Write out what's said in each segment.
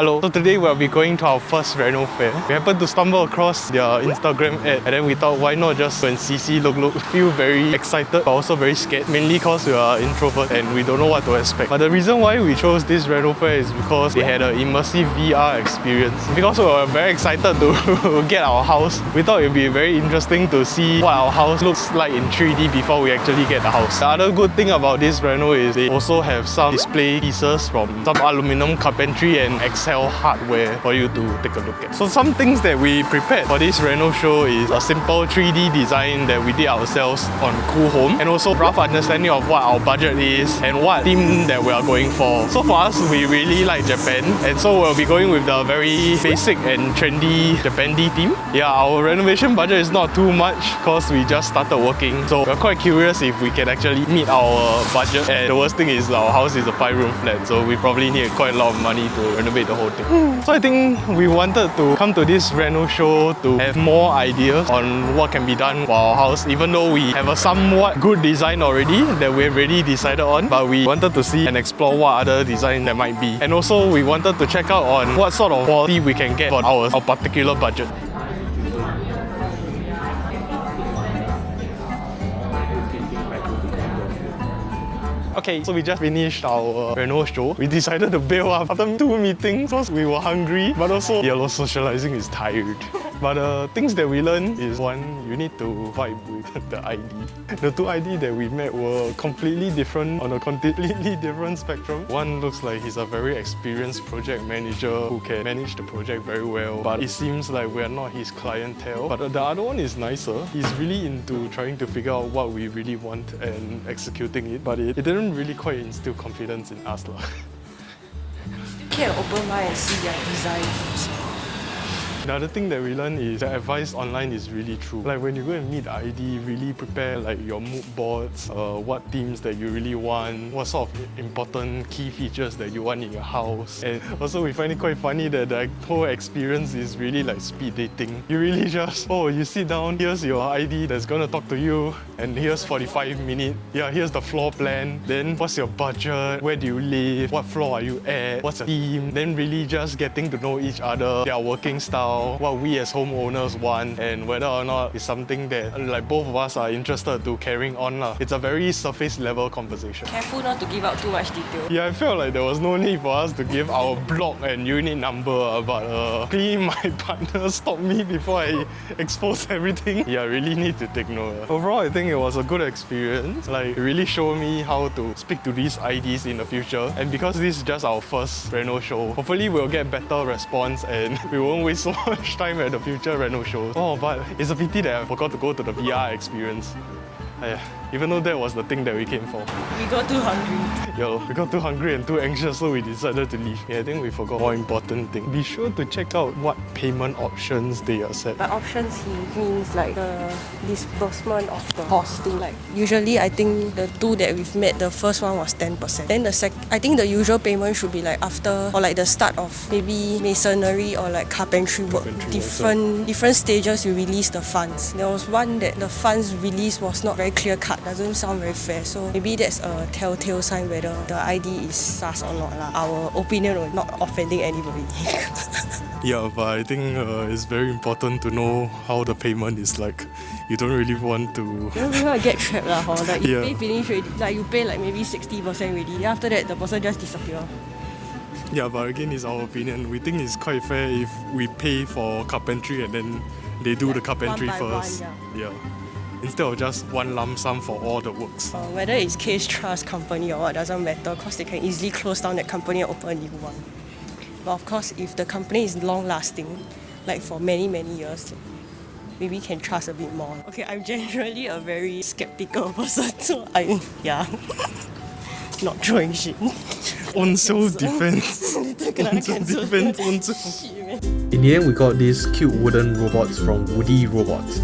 Hello, so today we'll be going to our first reno fair. We happened to stumble across their Instagram ad, and then we thought why not just go and see, look. Feel very excited but also very scared, mainly because we are introverts and we don't know what to expect. But the reason why we chose this reno fair is because they had an immersive VR experience. Because we were very excited to get our house, we thought it would be very interesting to see what our house looks like in 3D before we actually get the house. The other good thing about this reno is they also have some display pieces from some aluminum carpentry and Excel hardware for you to take a look at. So some things that we prepared for this reno show is a simple 3D design that we did ourselves on Cool Home, and also rough understanding of what our budget is and what theme that we are going for. So for us, we really like Japan, and so we'll be going with the very basic and trendy Japan-y theme. Yeah, our renovation budget is not too much because we just started working, so we're quite curious if we can actually meet our budget. And the worst thing is our house is a 5-room flat, so we probably need quite a lot of money to renovate the whole thing. So I think we wanted to come to this reno show to have more ideas on what can be done for our house, even though we have a somewhat good design already that we've already decided on, but we wanted to see and explore what other design there might be. And also we wanted to check out on what sort of quality we can get for our particular budget. Okay, so we just finished our reno show. We decided to bail up after 2 meetings because we were hungry, but also yellow socializing is tired. But things that we learned is, one, you need to vibe with the ID. The 2 ID that we met were completely different on a completely different spectrum. One looks like he's a very experienced project manager who can manage the project very well, but it seems like we're not his clientele. But the other one is nicer. He's really into trying to figure out what we really want and executing it, but it didn't really quite instill confidence in us. Can open mind and see their design first. The other thing that we learned is that advice online is really true. Like when you go and meet the ID, really prepare like your mood boards, what themes that you really want, what sort of important key features that you want in your house. And also we find it quite funny that the whole experience is really like speed dating. You really just, you sit down, here's your ID that's gonna talk to you, and here's 45 minutes. Yeah, here's the floor plan. Then what's your budget? Where do you live? What floor are you at? What's your theme? Then really just getting to know each other, their working style, what we as homeowners want, and whether or not it's something that like both of us are interested to carrying on. It's a very surface level conversation. Careful not to give out too much detail. Yeah, I felt like there was no need for us to give our block and unit number, but luckily my partner stopped me before I exposed everything. Yeah, I really need to take note. Overall, I think it was a good experience. Like, it really showed me how to speak to these IDs in the future. And because this is just our first reno show, hopefully we'll get better response and we won't waste so much time at the future reno shows. But it's a pity that I forgot to go to the VR experience. Even though that was the thing that we came for. We got too hungry. Yeah, we got too hungry and too anxious, so we decided to leave. I think we forgot more important thing. Be sure to check out what payment options they accept. By options, he means like the disbursement of the hosting. Like usually, I think the 2 that we've met, the first one was 10%. Then I think the usual payment should be like after or like the start of maybe masonry or like carpentry work. Different stages you release the funds. There was one that the funds release was not very clear cut. Doesn't sound very fair, so maybe that's a telltale sign whether the ID is sus or not. Our opinion on not offending anybody. Yeah, but I think it's very important to know how the payment is like. You don't really want to... You don't really want to get trapped like you pay finish already, like you pay like maybe 60% already, after that the person just disappear. Yeah, but again, it's our opinion. We think it's quite fair if we pay for carpentry and then they do the carpentry first. Yeah. Instead of just one lump sum for all the works. Whether it's case trust company or what doesn't matter, because they can easily close down that company and open a new one. But of course, if the company is long lasting, like for many years, maybe we can trust a bit more. Okay, I'm generally a very skeptical person, so not throwing shit. On self-defense. Own self-defense. In the end, we got these cute wooden robots from Woody Robots.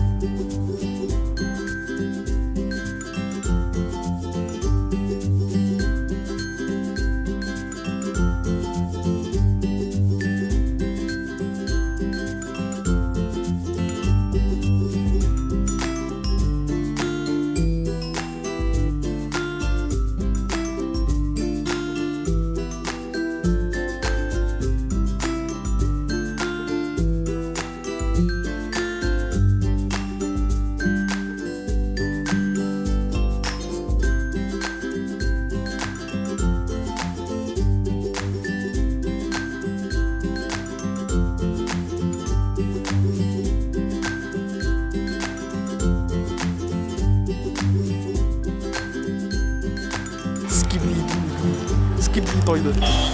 toilet.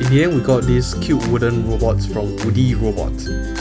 In the end, we got these cute wooden robots from Woody Robots.